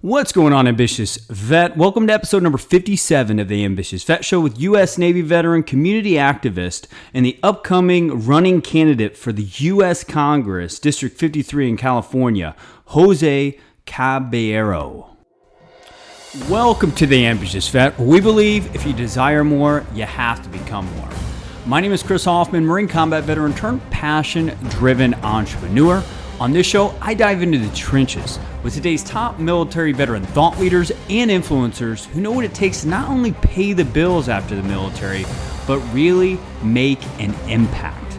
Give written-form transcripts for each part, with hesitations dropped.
What's going on, Ambitious Vet? Welcome to episode number 57 of the Ambitious Vet Show with U.S. Navy veteran, community activist, and the upcoming running candidate for the U.S. Congress, District 53 in California, Jose Caballero. Welcome to the Ambitious Vet, where we believe if you desire more, you have to become more. My name is Chris Hoffman, Marine combat veteran turned passion-driven entrepreneur. On this show, I dive into the trenches with today's top military veteran thought leaders and influencers who know what it takes to not only pay the bills after the military, but really make an impact.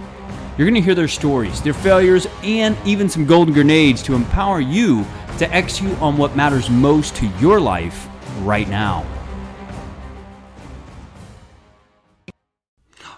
You're going to hear their stories, their failures, and even some golden grenades to empower you to execute on what matters most to your life right now.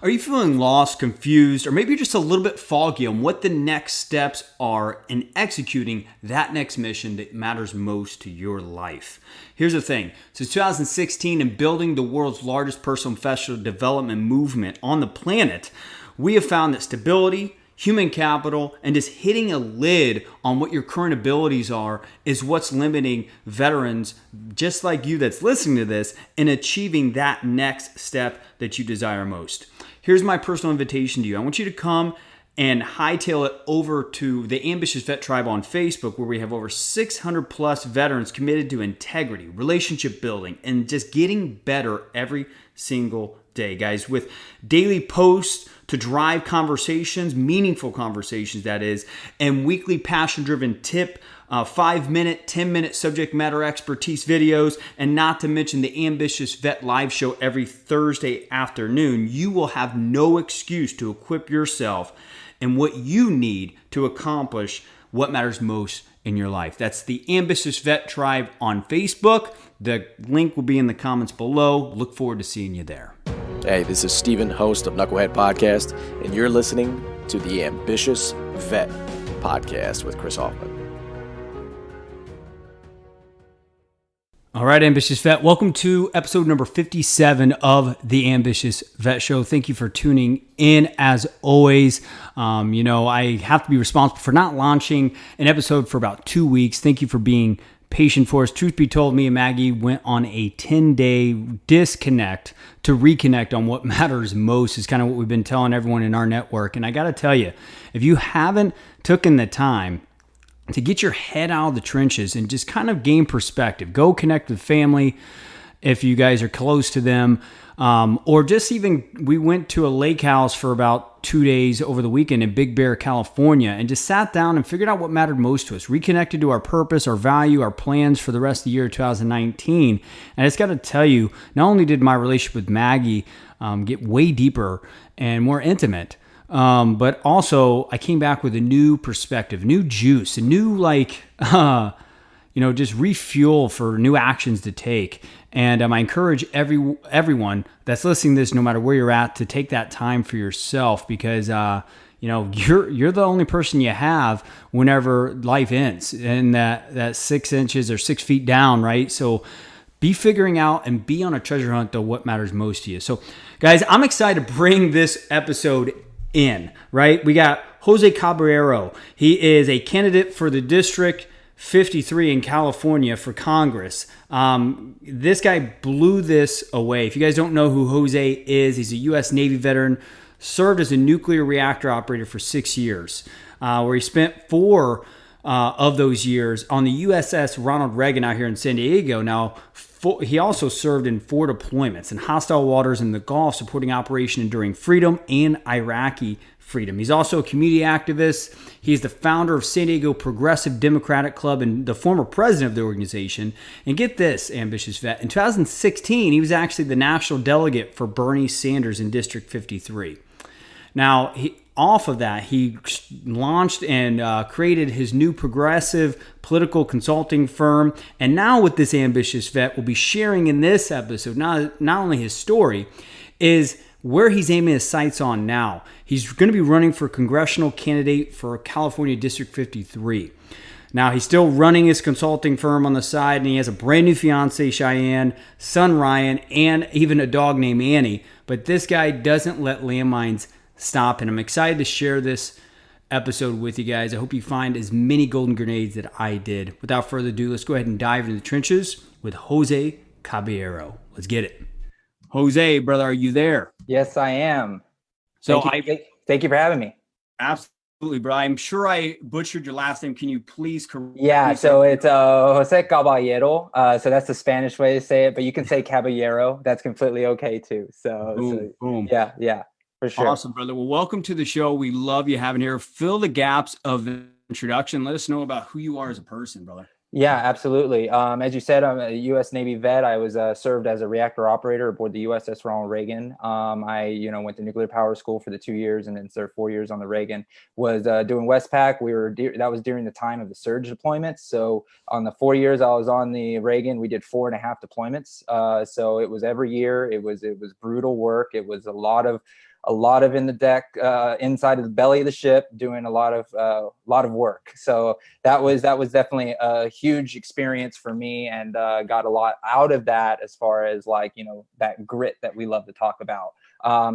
Are you feeling lost, confused, or maybe just a little bit foggy on what the next steps are in executing that next mission that matters most to your life? Here's the thing. Since 2016 and building the world's largest personal and professional development movement on the planet, we have found that stability, human capital, and just hitting a lid on what your current abilities are is what's limiting veterans just like you that's listening to this in achieving that next step that you desire most. Here's my personal invitation to you. I want you to come and hightail it over to the Ambitious Vet Tribe on Facebook, where we have over 600 plus veterans committed to integrity, relationship building, and just getting better every single day, guys, with daily posts to drive conversations, meaningful conversations, that is, and weekly passion-driven tip, 5-minute, 10-minute subject matter expertise videos, and not to mention the Ambitious Vet live show every Thursday afternoon. You will have no excuse to equip yourself and what you need to accomplish what matters most in your life. That's the Ambitious Vet Tribe on Facebook. The link will be in the comments below. Look forward to seeing you there. Hey, this is Steven, host of Knucklehead Podcast, and you're listening to the Ambitious Vet Podcast with Chris Hoffman. All right, Ambitious Vet, welcome to episode number 57 of the Ambitious Vet Show. Thank you for tuning in as always. I have to be responsible for not launching an episode for about 2 weeks. Thank you for being patient for us. Truth be told, me and Maggie went on a 10-day disconnect to reconnect on what matters most is kind of what we've been telling everyone in our network. And I got to tell you, if you haven't taken the time to get your head out of the trenches and just kind of gain perspective, go connect with family if you guys are close to them, or just even, we went to a lake house for about 2 days over the weekend in Big Bear, California, and just sat down and figured out what mattered most to us, reconnected to our purpose, our value, our plans for the rest of the year 2019. And I just got to tell you, not only did my relationship with Maggie get way deeper and more intimate, but also I came back with a new perspective, new juice, a new just refuel for new actions to take. And I encourage everyone that's listening to this, no matter where you're at, to take that time for yourself, because you're the only person you have whenever life ends, and that 6 inches or 6 feet down, right? So be figuring out and be on a treasure hunt to what matters most to you. So guys, I'm excited to bring this episode in, right? We got Jose Caballero. He is a candidate for the District 53 in California for Congress. This guy blew this away. If you guys don't know who Jose is, he's a U.S. Navy veteran, served as a nuclear reactor operator for 6 years, where he spent 4 of those years on the USS Ronald Reagan out here in San Diego. Now, he also served in 4 deployments in hostile waters in the Gulf, supporting Operation Enduring Freedom and Iraqi freedom. He's also a community activist. He's the founder of San Diego Progressive Democratic Club and the former president of the organization. And get this, Ambitious Vet, in 2016, he was actually the national delegate for Bernie Sanders in District 53. Now, off of that, he launched and created his new progressive political consulting firm. And now with this Ambitious Vet, we'll be sharing in this episode not only his story, is where he's aiming his sights on now. He's going to be running for congressional candidate for California District 53. Now, he's still running his consulting firm on the side, and he has a brand new fiance, Cheyenne, son, Ryan, and even a dog named Annie. But this guy doesn't let landmines stop, and I'm excited to share this episode with you guys. I hope you find as many golden grenades that I did. Without further ado, let's go ahead and dive into the trenches with Jose Caballero. Let's get it. Jose, brother, are you there? Yes, I am. So Thank you for having me. Absolutely, bro. I'm sure I butchered your last name. Can you please correct me? Yeah, so it's Jose Caballero. So that's the Spanish way to say it, but you can say Caballero. That's completely okay too. Boom. Yeah, for sure. Awesome, brother. Well, welcome to the show. We love you having here. Fill the gaps of the introduction. Let us know about who you are as a person, brother. Yeah, absolutely. As you said, I'm a U.S. Navy vet. I was served as a reactor operator aboard the USS Ronald Reagan. I went to nuclear power school for the 2 years and then served 4 years on the Reagan. Was doing Westpac. That was during the time of the surge deployments. So on the 4 years I was on the Reagan, we did 4.5 deployments. So it was every year. It was brutal work. It was a lot of in the deck, inside of the belly of the ship, doing a lot of work. So that was definitely a huge experience for me, and got a lot out of that as far as that grit that we love to talk about.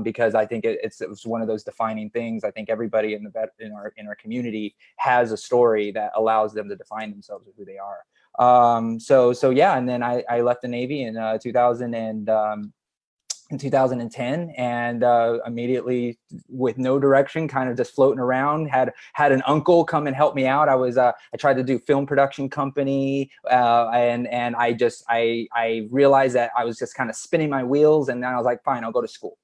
Because I think it was one of those defining things. I think everybody in our community has a story that allows them to define themselves as who they are. So yeah, and then I left the Navy in 2010, and immediately, with no direction, kind of just floating around, had an uncle come and help me out. I tried to do film production company, and I realized that I was just kind of spinning my wheels, and then I was like, fine, I'll go to school.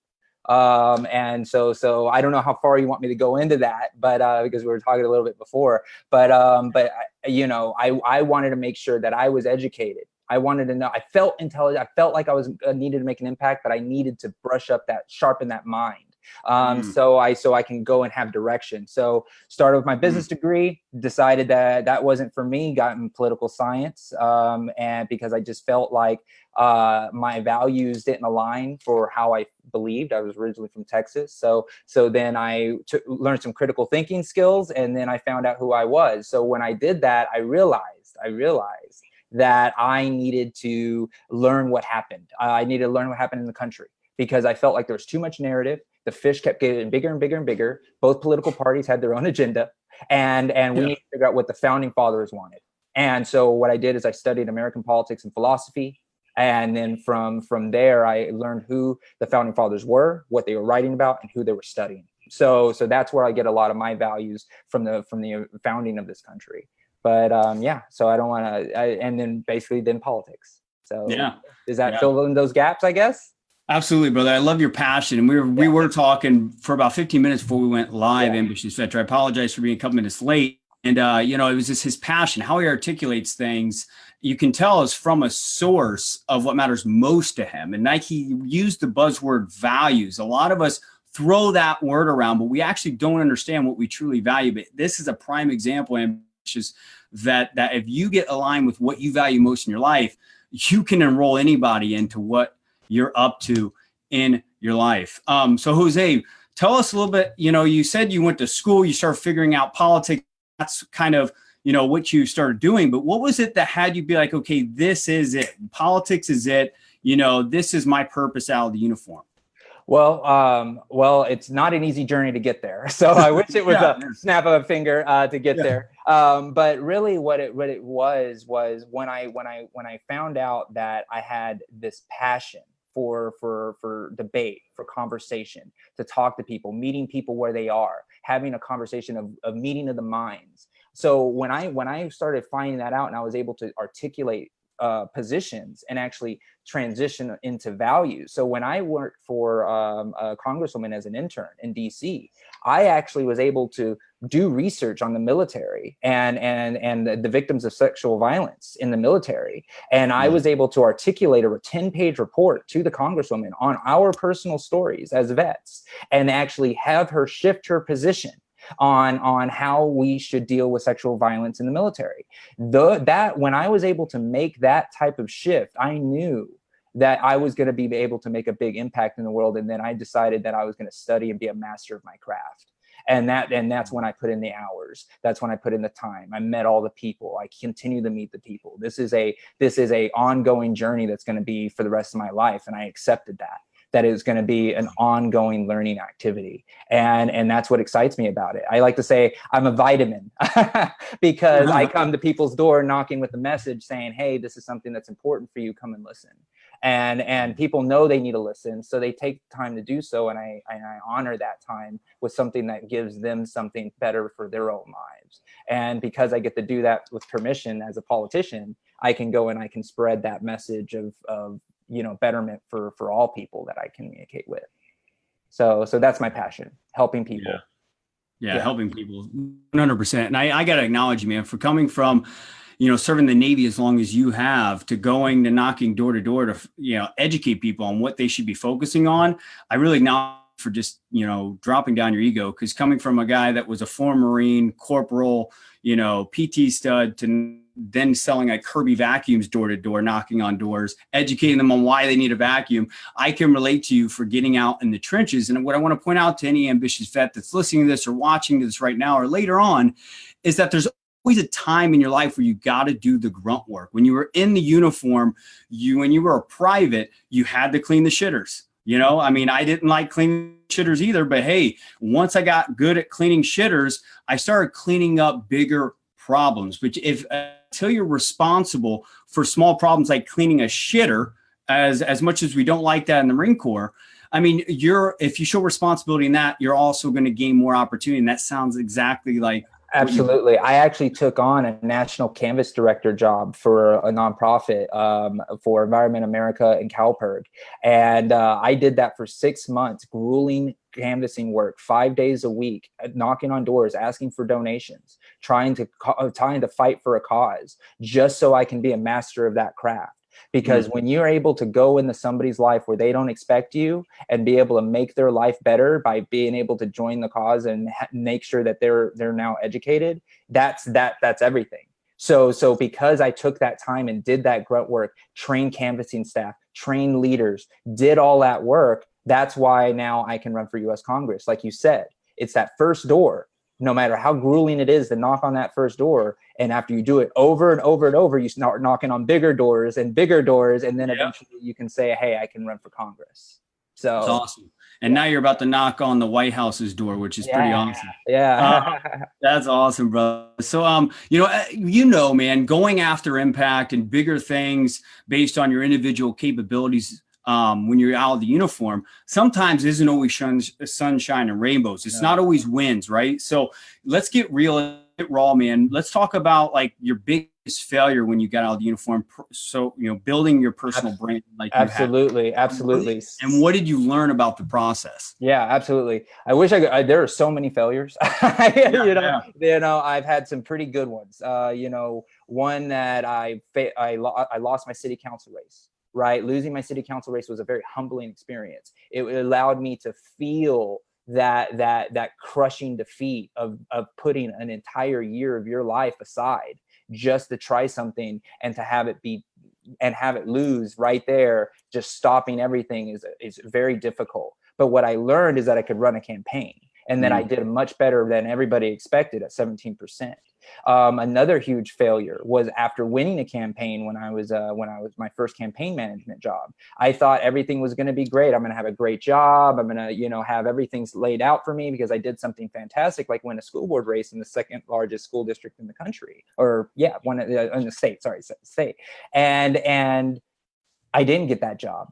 And so I don't know how far you want me to go into that, but because we were talking a little bit before, but I wanted to make sure that I was educated. I wanted to know. I felt intelligent. I felt like I was needed to make an impact, but I needed to sharpen that mind. So I can go and have direction. So started with my business degree, decided that wasn't for me, got in political science. And because I just felt like my values didn't align for how I believed. I was originally from Texas. So then I learned some critical thinking skills, and then I found out who I was. So when I did that, I realized that I needed to learn what happened. I needed to learn what happened in the country, because I felt like there was too much narrative. The fish kept getting bigger and bigger and bigger. Both political parties had their own agenda, and we need to figure out what the founding fathers wanted. And so what I did is I studied American politics and philosophy. And then from there, I learned who the founding fathers were, what they were writing about, and who they were studying. So that's where I get a lot of my values from the founding of this country. But so I don't want to, and then basically politics. So does that fill in those gaps, I guess? Absolutely, brother. I love your passion. And we were talking for about 15 minutes before we went live, Ambitious Veteran. I apologize for being a couple minutes late. And, it was just his passion, how he articulates things. You can tell is from a source of what matters most to him. And Nike used the buzzword values. A lot of us throw that word around, but we actually don't understand what we truly value. But this is a prime example, Ambitious, that if you get aligned with what you value most in your life, you can enroll anybody into what you're up to in your life. So Jose, tell us a little bit, you said you went to school, you started figuring out politics. That's kind of, what you started doing, but what was it that had you be like, okay, this is it. Politics is it. This is my purpose out of the uniform. Well, it's not an easy journey to get there. So I wish it was a snap of a finger to get there. But really, what it was when I found out that I had this passion for debate, for conversation, to talk to people, meeting people where they are, having a conversation of meeting of the minds. So when I started finding that out, and I was able to articulate positions and actually transition into values. So when I worked for a congresswoman as an intern in DC, I actually was able to do research on the military and the victims of sexual violence in the military. And I was able to articulate a 10-page report to the congresswoman on our personal stories as vets, and actually have her shift her position on how we should deal with sexual violence in the military. That when I was able to make that type of shift, I knew that I was going to be able to make a big impact in the world. And then I decided that I was going to study and be a master of my craft. And that's when I put in the hours. That's when I put in the time. I met all the people. I continue to meet the people. This is a ongoing journey that's going to be for the rest of my life. And I accepted that. that it's going to be an ongoing learning activity. And that's what excites me about it. I like to say I'm a vitamin because I come to people's door knocking with a message saying, hey, this is something that's important for you. Come and listen. And people know they need to listen, so they take time to do so. And I honor that time with something that gives them something better for their own lives. And because I get to do that with permission as a politician, I can go and I can spread that message of betterment for all people that I communicate with. So that's my passion, helping people. Yeah. Helping people 100%. And I got to acknowledge you, man, for coming from, serving the Navy as long as you have, to going to knocking door to door to, educate people on what they should be focusing on. I really acknowledge for just, dropping down your ego, because coming from a guy that was a former Marine, corporal, PT stud, to then selling like Kirby vacuums door to door, knocking on doors, educating them on why they need a vacuum. I can relate to you for getting out in the trenches. And what I want to point out to any ambitious vet that's listening to this or watching this right now or later on is that there's always a time in your life where you got to do the grunt work. When you were in the uniform, when you were a private, you had to clean the shitters. I didn't like cleaning shitters either, but hey, once I got good at cleaning shitters, I started cleaning up bigger problems. But until you're responsible for small problems like cleaning a shitter, as much as we don't like that in the Marine Corps, if you show responsibility in that, you're also going to gain more opportunity. And that sounds exactly like. Absolutely. I actually took on a national canvas director job for a nonprofit for Environment America in Calperg. And I did that for 6 months, grueling canvassing work, 5 days a week, knocking on doors, asking for donations, trying to fight for a cause, just so I can be a master of that craft. Because when you're able to go into somebody's life where they don't expect you and be able to make their life better by being able to join the cause and make sure that they're now educated, that's everything. So because I took that time and did that grunt work, trained canvassing staff, trained leaders, did all that work, that's why now I can run for U.S. Congress. Like you said, it's that first door. No matter how grueling it is to knock on that first door. And after you do it over and over and over, you start knocking on bigger doors. And then eventually you can say, hey, I can run for Congress. So that's awesome. And now you're about to knock on the White House's door, which is pretty awesome. Yeah. That's awesome, bro. So, man, going after impact and bigger things based on your individual capabilities, when you're out of the uniform, sometimes isn't always sunshine and rainbows. It's not always wins, right? So let's get real, get raw, man. Let's talk about like your biggest failure when you got out of the uniform. So, building your personal brand. Like absolutely. And what did you learn about the process? Yeah, absolutely. I wish there are so many failures. I've had some pretty good ones. One that I lost my city council race. Right. Losing my city council race was a very humbling experience. It allowed me to feel that crushing defeat of putting an entire year of your life aside just to try something and to have it lose right there, just stopping everything is very difficult. But what I learned is that I could run a campaign, and that I did much better than everybody expected at 17%. Another huge failure was after winning a campaign when I was my first campaign management job. I thought everything was going to be great. I'm going to have a great job. I'm going to, have everything's laid out for me because I did something fantastic, like win a school board race in the second largest school district in the country, one in the state. And I didn't get that job.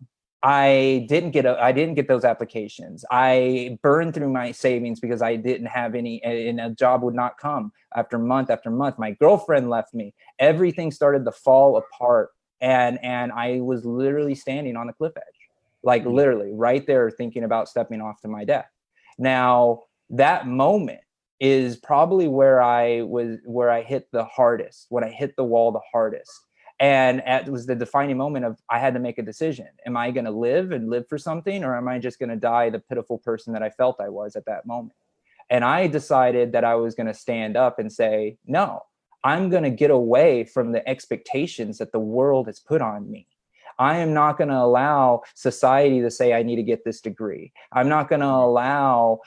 I didn't get those applications. I burned through my savings because I didn't have any, and a job would not come after month after month. My girlfriend left me. Everything started to fall apart. And I was literally standing on the cliff edge, like literally right there thinking about stepping off to my death. Now that moment is probably where I hit the hardest, when I hit the wall the hardest. And it was the defining moment of I had to make a decision. Am I going to live for something, or am I just going to die the pitiful person that I felt I was at that moment? And I decided that I was going to stand up and say, no, I'm going to get away from the expectations that the world has put on me. I am not going to allow society to say I need to get this degree. I'm not going to allow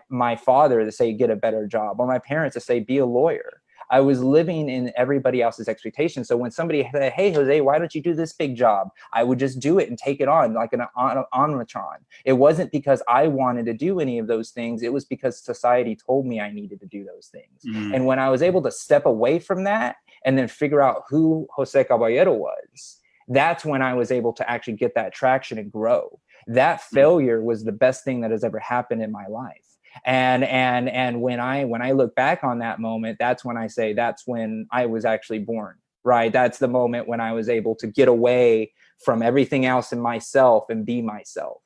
my father to say get a better job, or my parents to say be a lawyer. I was living in everybody else's expectations. So when somebody said, hey, Jose, why don't you do this big job? I would just do it and take it on like an automaton. It wasn't because I wanted to do any of those things. It was because society told me I needed to do those things. And when I was able to step away from that and then figure out who Jose Caballero was, that's when I was able to actually get that traction and grow. That failure was the best thing that has ever happened in my life. And when I look back on that moment, that's when I say that's when I was actually born, right? That's the moment when I was able to get away from everything else in myself and be myself.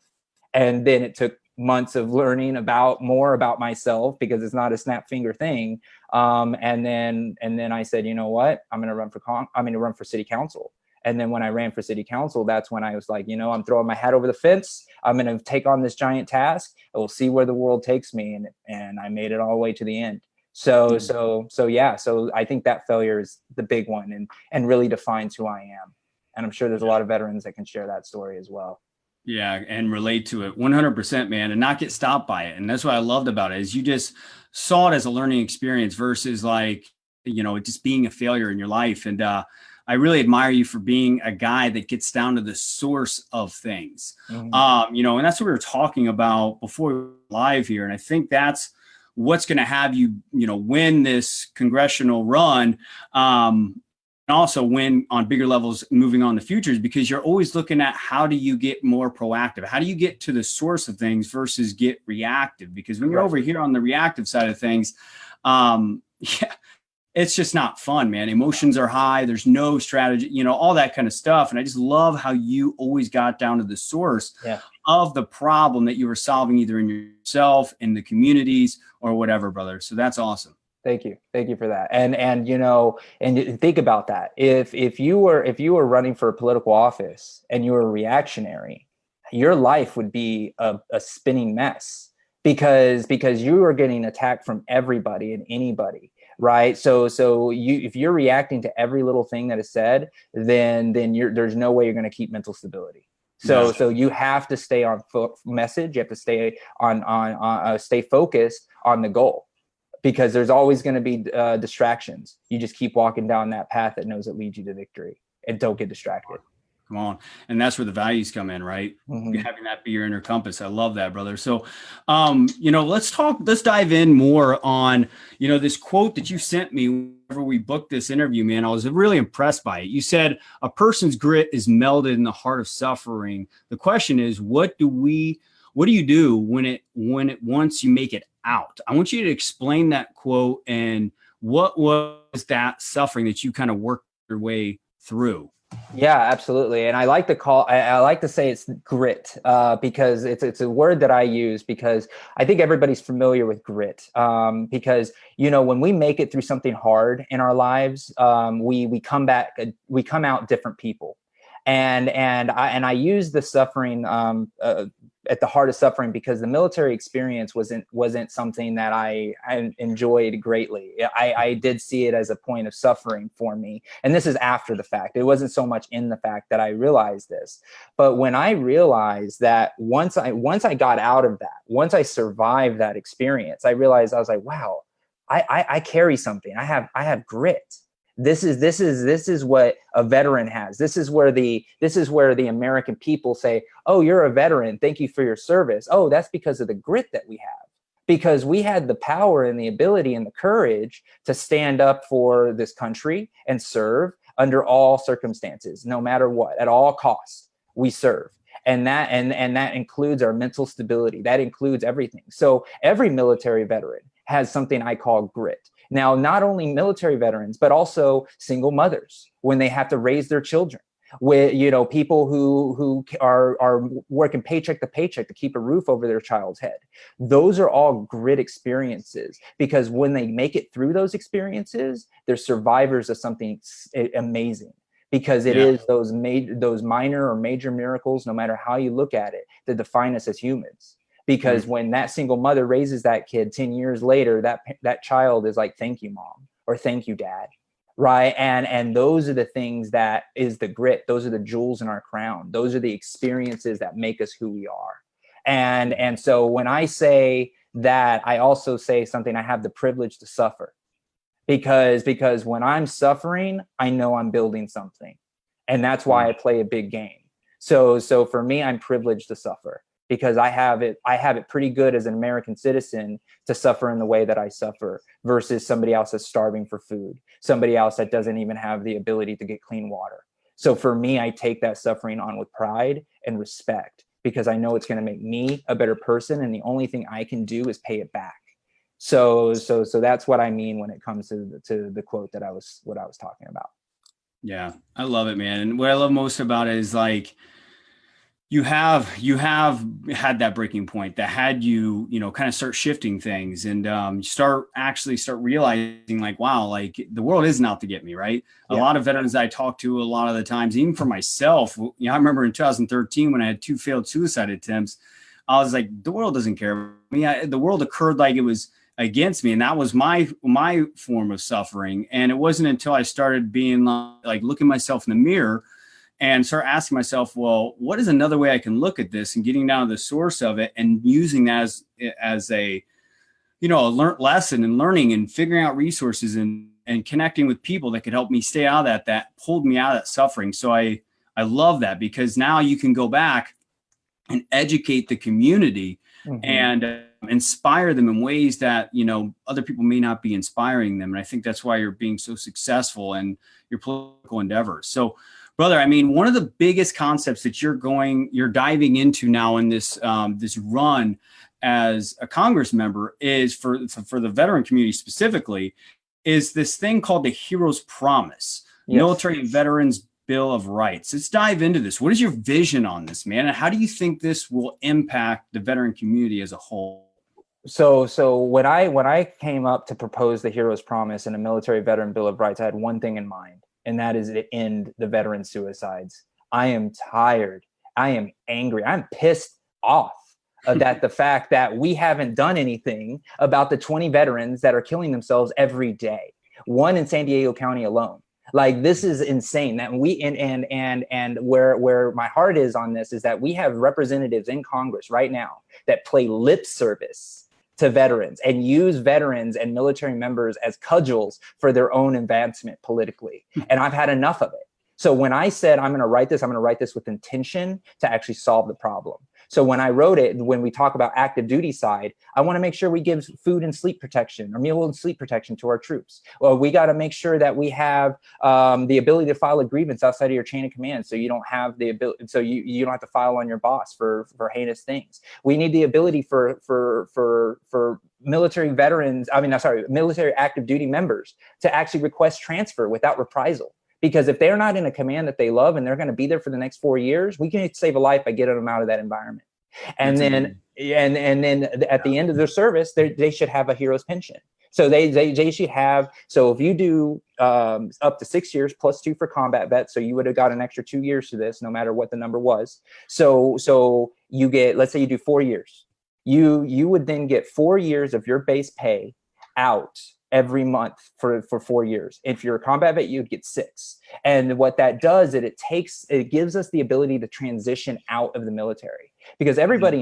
And then it took months of learning more about myself, because it's not a snap finger thing. And then I said, you know what, I'm going to run for city council. And then when I ran for city council, that's when I was like, you know, I'm throwing my hat over the fence. I'm going to take on this giant task. I will see where the world takes me. And I made it all the way to the end. So yeah. So I think that failure is the big one and really defines who I am. And I'm sure there's a lot of veterans that can share that story as well. Yeah, and relate to it 100%, man, and not get stopped by it. And that's what I loved about it, is you just saw it as a learning experience versus like, you know, just being a failure in your life. And I really admire you for being a guy that gets down to the source of things. You know, and that's what we were talking about before we were live here. And I think that's what's going to have you, you know, win this congressional run. And also win on bigger levels moving on the futures, because you're always looking at how do you get more proactive? How do you get to the source of things versus get reactive? Because when you're over here on the reactive side of things, it's just not fun, man. Emotions are high. There's no strategy, you know, all that kind of stuff. And I just love how you always got down to the source of the problem that you were solving, either in yourself, in the communities, or whatever, brother. So that's awesome. Thank you for that. And you know, and think about that. If you were running for a political office and you were reactionary, your life would be a spinning mess, because you are getting attacked from everybody and anybody, right? So if you're reacting to every little thing that is said, then there's no way you're going to keep mental stability. So you have to stay on message. You have to stay stay focused on the goal. Because there's always going to be distractions. You just keep walking down that path that knows it leads you to victory, and don't get distracted. Come on. And that's where the values come in, right? Having that be your inner compass. I love that, brother. So, you know, let's dive in more on, you know, this quote that you sent me whenever we booked this interview, man. I was really impressed by it. You said, a person's grit is melded in the heart of suffering. The question is, what do you do when once you make it out? I want you to explain that quote, and what was that suffering that you kind of worked your way through? Yeah, absolutely. And I like to say it's grit, because it's a word that I use, because I think everybody's familiar with grit. Because, you know, when we make it through something hard in our lives, we come out different people. And I use the suffering at the heart of suffering, because the military experience wasn't something that I enjoyed greatly. I did see it as a point of suffering for me. And this is after the fact. It wasn't so much in the fact that I realized this. But when I realized that once I got out of that, once I survived that experience, I realized, I was like, wow, I carry something. I have grit. This is what a veteran has. This is where the American people say, oh, you're a veteran. Thank you for your service. Oh, that's because of the grit that we have, because we had the power and the ability and the courage to stand up for this country and serve under all circumstances, no matter what, at all costs, we serve. And that includes our mental stability. That includes everything. So every military veteran has something I call grit. Now, not only military veterans, but also single mothers when they have to raise their children, with, you know, people who are working paycheck to paycheck to keep a roof over their child's head. Those are all grit experiences, because when they make it through those experiences, they're survivors of something amazing. Because it is those minor or major miracles, no matter how you look at it, that define us as humans. Because when that single mother raises that kid 10 years later, that child is like, thank you, mom, or thank you, dad. Right. And those are the things that is the grit. Those are the jewels in our crown. Those are the experiences that make us who we are. And so when I say that, I also say something, I have the privilege to suffer. because when I'm suffering, I know I'm building something. And that's why I play a big game. So for me, I'm privileged to suffer because I have it pretty good as an American citizen to suffer in the way that I suffer versus somebody else that's starving for food, somebody else that doesn't even have the ability to get clean water. So for me, I take that suffering on with pride and respect because I know it's going to make me a better person. And the only thing I can do is pay it back. So that's what I mean when it comes to the quote that I was talking about. Yeah, I love it, man. And what I love most about it is like, you have had that breaking point that had you kind of start shifting things and you start realizing like, wow, like the world isn't out to get me, right? Yeah. A lot of veterans I talk to a lot of the times, even for myself, I remember in 2013 when I had 2 failed suicide attempts, I was like, the world doesn't care. The world occurred like it was against me, and that was my form of suffering. And it wasn't until I started being like looking myself in the mirror and start asking myself, well, what is another way I can look at this, and getting down to the source of it and using that as a learned lesson and learning and figuring out resources and connecting with people that could help me stay out of that pulled me out of that suffering. So I love that because now you can go back and educate the community and inspire them in ways that, other people may not be inspiring them. And I think that's why you're being so successful in your political endeavors. So, brother, I mean, one of the biggest concepts that you're diving into now in this this run as a Congress member is for the veteran community specifically, is this thing called the Hero's Promise, yes. Military Veterans Bill of Rights. Let's dive into this. What is your vision on this, man? And how do you think this will impact the veteran community as a whole? So when I came up to propose the Hero's Promise and a Military Veteran Bill of Rights, I had one thing in mind. And that is to end the veteran suicides. I am tired. I am angry. I'm pissed off that the fact that we haven't done anything about the 20 veterans that are killing themselves every day. One in San Diego County alone. Like, this is insane. That we and where my heart is on this is that we have representatives in Congress right now that play lip service to veterans and use veterans and military members as cudgels for their own advancement politically. And I've had enough of it. So when I said, I'm going to write this with intention to actually solve the problem. So when I wrote it, when we talk about active duty side, I want to make sure we give food and sleep protection or meal and sleep protection to our troops. Well, we got to make sure that we have the ability to file a grievance outside of your chain of command. So you don't have the ability, so you don't have to file on your boss for heinous things. We need the ability for military veterans, military active duty members to actually request transfer without reprisal. Because if they're not in a command that they love and they're going to be there for the next 4 years, we can save a life by getting them out of that environment. And then at the end of their service, they should have a hero's pension. So they should have. So if you do up to 6 years plus 2 for combat vets, so you would have got an extra 2 years to this, no matter what the number was. So you get, let's say you do 4 years, you would then get 4 years of your base pay out every month for 4 years. If you're a combat vet, you'd get 6. And what that does is it gives us the ability to transition out of the military, because everybody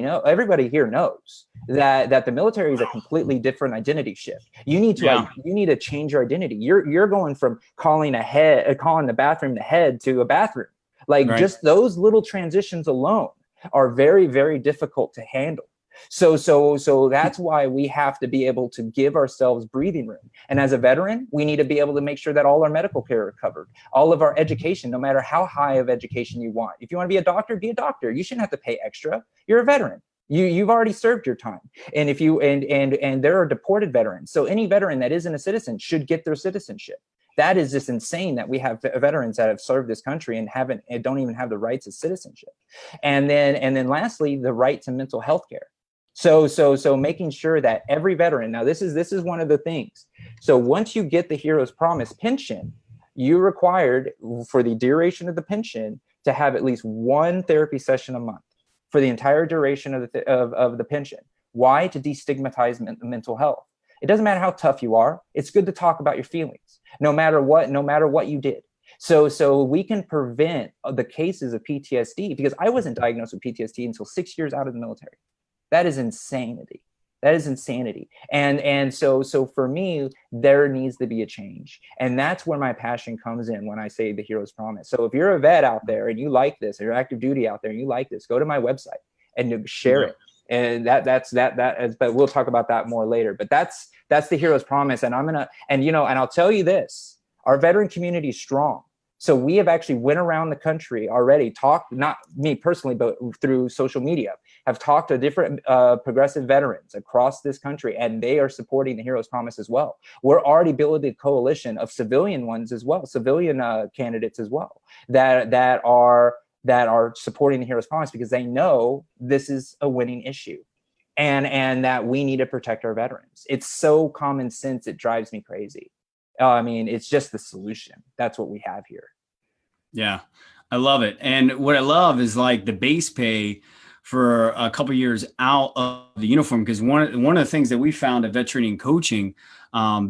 here knows that the military is a completely different identity shift. You need to change your identity. You're going from calling the bathroom the head to a bathroom. Like, right. Just those little transitions alone are very, very difficult to handle. So that's why we have to be able to give ourselves breathing room. And as a veteran, we need to be able to make sure that all our medical care are covered, all of our education, no matter how high of education you want. If you want to be a doctor, be a doctor. You shouldn't have to pay extra. You're a veteran. You've already served your time. And if you and there are deported veterans. So any veteran that isn't a citizen should get their citizenship. That is just insane that we have veterans that have served this country and don't even have the rights of citizenship. And then lastly, the right to mental health care. So making sure that every veteran, now this is one of the things. So once you get the Hero's Promise pension, you're required for the duration of the pension to have at least 1 therapy session a month for the entire duration of the pension. Why? To destigmatize mental health. It doesn't matter how tough you are. It's good to talk about your feelings, no matter what you did. So we can prevent the cases of PTSD, because I wasn't diagnosed with PTSD until 6 years out of the military. That is insanity. That is insanity. And so for me, there needs to be a change. And that's where my passion comes in when I say the hero's promise. So if you're a vet out there and you like this, or you're active duty out there and you like this, go to my website and share it. And but we'll talk about that more later. But that's the hero's promise. And and I'll tell you this, our veteran community is strong. So we have actually went around the country already, talked, not me personally, but through social media, have talked to different progressive veterans across this country, and they are supporting the Hero's Promise as well. We're already building a coalition of civilian ones as well, civilian candidates as well, that are supporting the Hero's Promise because they know this is a winning issue. And that we need to protect our veterans. It's so common sense, it drives me crazy. I mean, it's just the solution. That's what we have here. Yeah, I love it. And what I love is like the base pay for a couple of years out of the uniform, because one of the things that we found at Vet Training Coaching,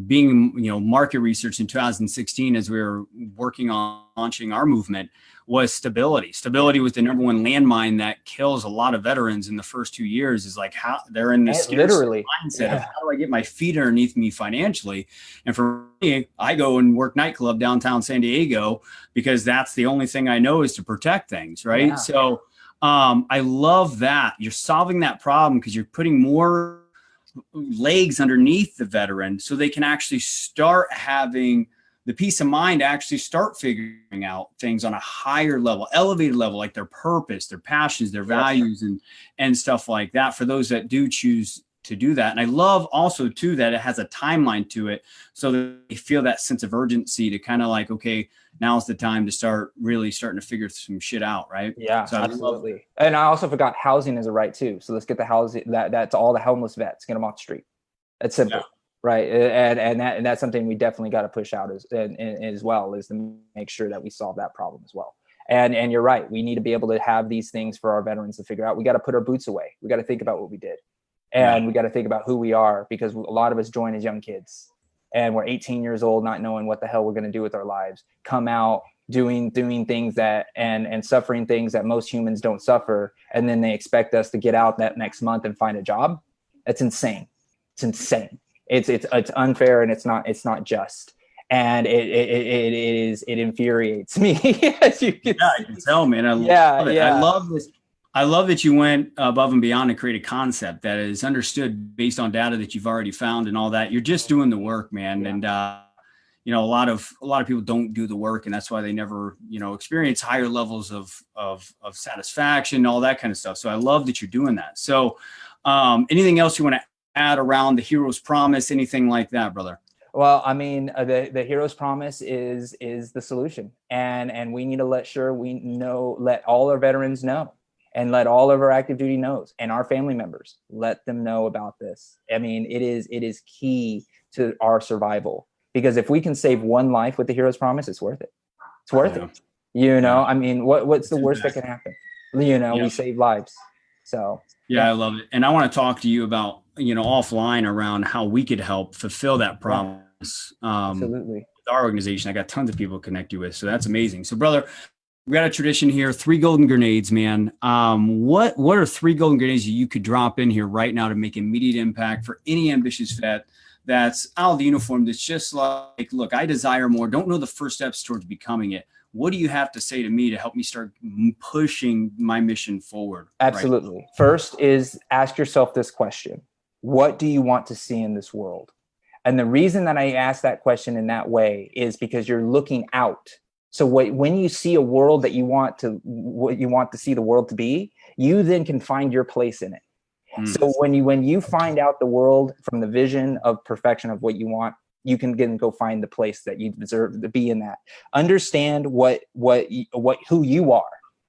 being market research in 2016 as we were working on launching our movement, was stability. Stability was the number one landmine that kills a lot of veterans in the first 2 years. Is like how they're in this literally mindset of how do I get my feet underneath me financially? And for me, I go and work nightclub downtown San Diego because that's the only thing I know is to protect things, right? Yeah. So I love that you're solving that problem because you're putting more legs underneath the veteran so they can actually start having the peace of mind to actually start figuring out things on a higher level, elevated level, like their purpose, their passions, their values, and stuff like that for those that do choose to do that. And I love also too that it has a timeline to it so that they feel that sense of urgency to kind of like, okay, now's the time to start really starting to figure some shit out, right? Yeah, so absolutely. And I also forgot housing is a right too. So let's get the housing that's all the homeless vets, get them off the street. It's simple. Yeah. Right. And that's something we definitely got to push out as well, is to make sure that we solve that problem as well. And you're right. We need to be able to have these things for our veterans to figure out. We got to put our boots away. We got to think about what we did. And we got to think about who we are, because a lot of us join as young kids and we're 18 years old, not knowing what the hell we're going to do with our lives, come out doing things that and suffering things that most humans don't suffer. And then they expect us to get out that next month and find a job. That's insane. It's insane. It's unfair, and it's not just, and it infuriates me. As you can I can tell, man. I love it. I love this. I love that you went above and beyond to create a concept that is understood based on data that you've already found and all that. You're just doing the work, man. And a lot of people don't do the work, and that's why they never experience higher levels of satisfaction, all that kind of stuff. So I love that you're doing that. So anything else you want to add around the Hero's Promise, anything like that, brother? Well, I mean, the Hero's Promise is the solution, and we need to let all our veterans know, and let all of our active duty knows, and our family members, let them know about this. I mean, it is key to our survival, because if we can save one life with the Hero's Promise, it's worth it. It's worth it. I mean, what's the worst that can happen? We save lives. So I love it. And I want to talk to you about, offline around how we could help fulfill that promise. Absolutely. With our organization, I got tons of people to connect you with. So that's amazing. So brother, we got a tradition here, 3 golden grenades, man. What are 3 golden grenades that you could drop in here right now to make immediate impact for any ambitious vet that's out of the uniform, that's just like, look, I desire more, don't know the first steps towards becoming it. What do you have to say to me to help me start pushing my mission forward? Absolutely. Right? First is ask yourself this question. What do you want to see in this world? And the reason that I ask that question in that way is because you're looking out. So when you see a world that what you want to see the world to be, you then can find your place in it. So when you find out the world from the vision of perfection of what you want, you can go find the place that you deserve to be in that. Understand who you are,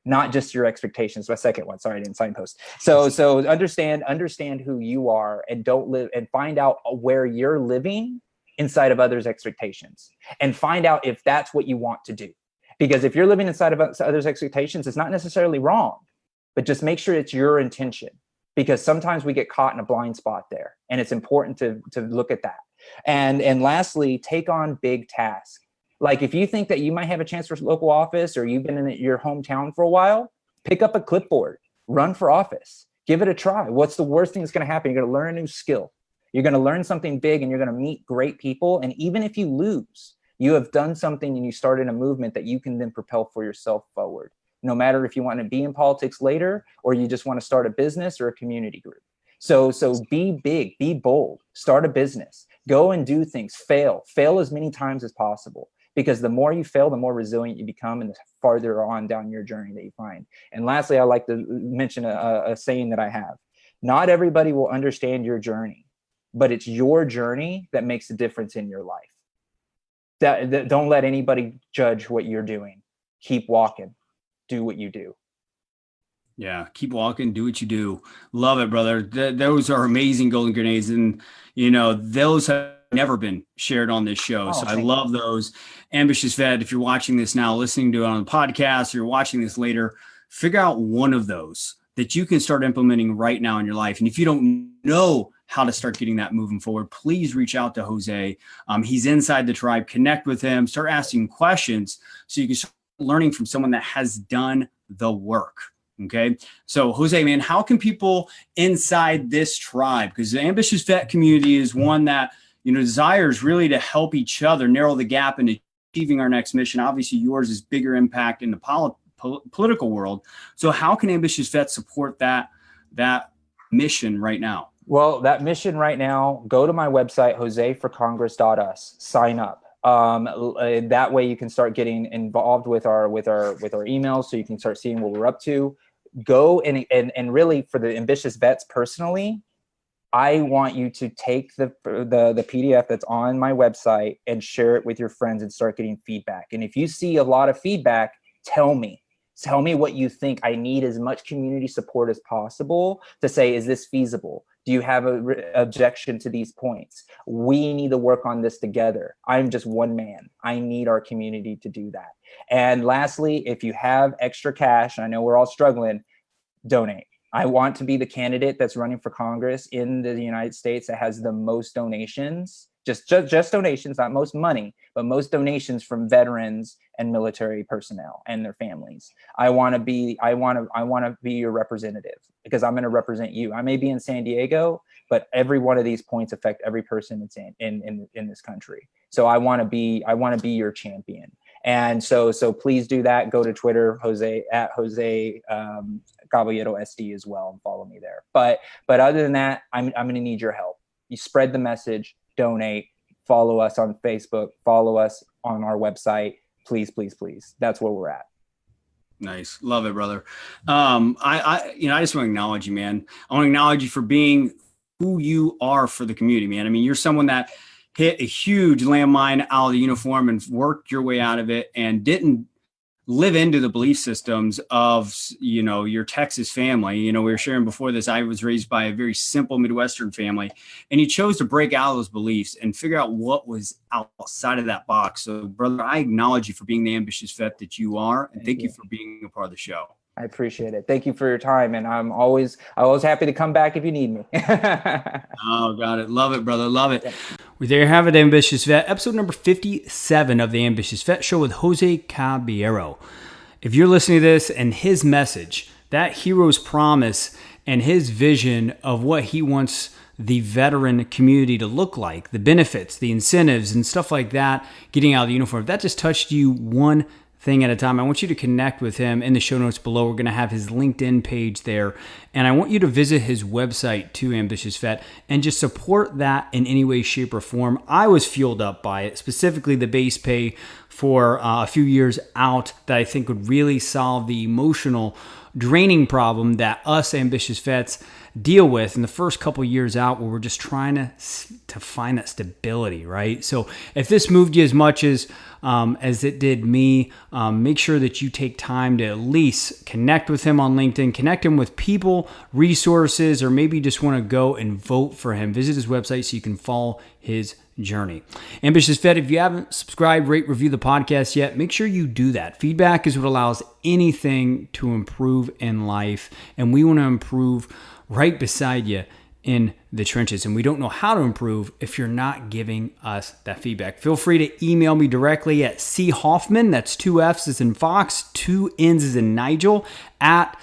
not just your expectations. My second one, sorry, I didn't signpost. So understand who you are, and don't live, and find out where you're living inside of others' expectations, and find out if that's what you want to do. Because if you're living inside of others' expectations, it's not necessarily wrong, but just make sure it's your intention, because sometimes we get caught in a blind spot there, and it's important to look at that. And lastly, take on big tasks. Like if you think that you might have a chance for local office, or you've been in your hometown for a while, pick up a clipboard, run for office. Give it a try. What's the worst thing that's going to happen? You're going to learn a new skill. You're going to learn something big, and you're going to meet great people. And even if you lose, you have done something and you started a movement that you can then propel for yourself forward. No matter if you want to be in politics later, or you just want to start a business or a community group. So be big, be bold, start a business, go and do things, fail as many times as possible. Because the more you fail, the more resilient you become, and the farther on down your journey that you find. And lastly, I like to mention a saying that I have. Not everybody will understand your journey, but it's your journey that makes a difference in your life. That don't let anybody judge what you're doing. Keep walking. Do what you do. Yeah, keep walking, do what you do. Love it, brother. Those are amazing golden grenades. And, those have never been shared on this show. So I love those. Ambitious Vet, if you're watching this now, listening to it on the podcast, or you're watching this later, figure out one of those that you can start implementing right now in your life. And if you don't know how to start getting that moving forward, please reach out to Jose. He's inside the tribe. Connect with him. Start asking questions so you can start learning from someone that has done the work. Okay. So Jose, man, how can people inside this tribe, because the Ambitious Vet community is one that, desires really to help each other narrow the gap in achieving our next mission. Obviously yours is bigger impact in the political world. So how can Ambitious Vet support that mission right now? Well, that mission right now, go to my website, joseforcongress.us, sign up. That way you can start getting involved with our emails, so you can start seeing what we're up to. Go and really, for the Ambitious Vets personally, I want you to take the PDF that's on my website and share it with your friends and start getting feedback. And if you see a lot of feedback, tell me what you think. I need as much community support as possible to say, is this feasible? Do you have an objection to these points? We need to work on this together. I'm just one man. I need our community to do that. And lastly, if you have extra cash, I know we're all struggling, donate. I want to be the candidate that's running for Congress in the United States that has the most donations, just donations, not most money, but most donations from veterans and military personnel and their families. I want to be your representative, because I'm going to represent you. I may be in San Diego, but every one of these points affect every person in this country. So I want to be your champion. And so please do that. Go to Twitter, Jose Caballero SD as well, and follow me there. But other than that, I'm going to need your help. You spread the message, donate, follow us on Facebook, follow us on our website. Please, please, please. That's where we're at. Nice. Love it, brother. I just want to acknowledge you, man. I want to acknowledge you for being who you are for the community, man. I mean, you're someone that hit a huge landmine out of the uniform and worked your way out of it, and didn't live into the belief systems of, your Texas family. We were sharing before this, I was raised by a very simple Midwestern family, and you chose to break out of those beliefs and figure out what was outside of that box. So brother, I acknowledge you for being the Ambitious Vet that you are. And thank you for being a part of the show. I appreciate it. Thank you for your time. And I'm always happy to come back if you need me. Oh, got it. Love it, brother. Love it. Well, there you have it, Ambitious Vet, episode number 57 of the Ambitious Vet Show with Jose Caballero. If you're listening to this and his message, that hero's promise and his vision of what he wants the veteran community to look like, the benefits, the incentives, and stuff like that, getting out of the uniform, if that just touched you one thing at a time, I want you to connect with him in the show notes below. We're going to have his LinkedIn page there. And I want you to visit his website too, Ambitious Vet, and just support that in any way, shape, or form. I was fueled up by it, specifically the base pay for a few years out that I think would really solve the emotional draining problem that us Ambitious Vets deal with in the first couple years out, where we're just trying to find that stability, right? So if this moved you as much as it did me, make sure that you take time to at least connect with him on LinkedIn, connect him with people, resources, or maybe you just want to go and vote for him. Visit his website so you can follow his journey. Ambitious Vet, if you haven't subscribed, rate, review the podcast yet, make sure you do that. Feedback is what allows anything to improve in life, and we want to improve right beside you in the trenches. And we don't know how to improve if you're not giving us that feedback. Feel free to email me directly at C. Hoffman, that's 2 F's as in Fox, 2 N's as in Nigel, at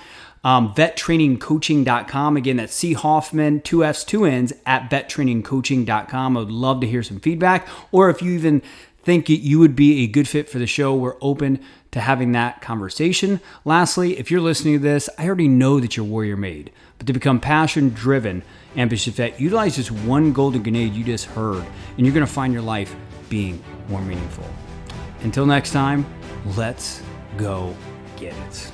vettrainingcoaching.com. Again, that's C Hoffman, 2 F's, 2 N's, at vettrainingcoaching.com. I would love to hear some feedback. Or if you even think you would be a good fit for the show, we're open to having that conversation. Lastly, if you're listening to this, I already know that you're warrior made, but to become passion driven, ambitious vet, utilize this one golden grenade you just heard, and you're going to find your life being more meaningful. Until next time, let's go get it.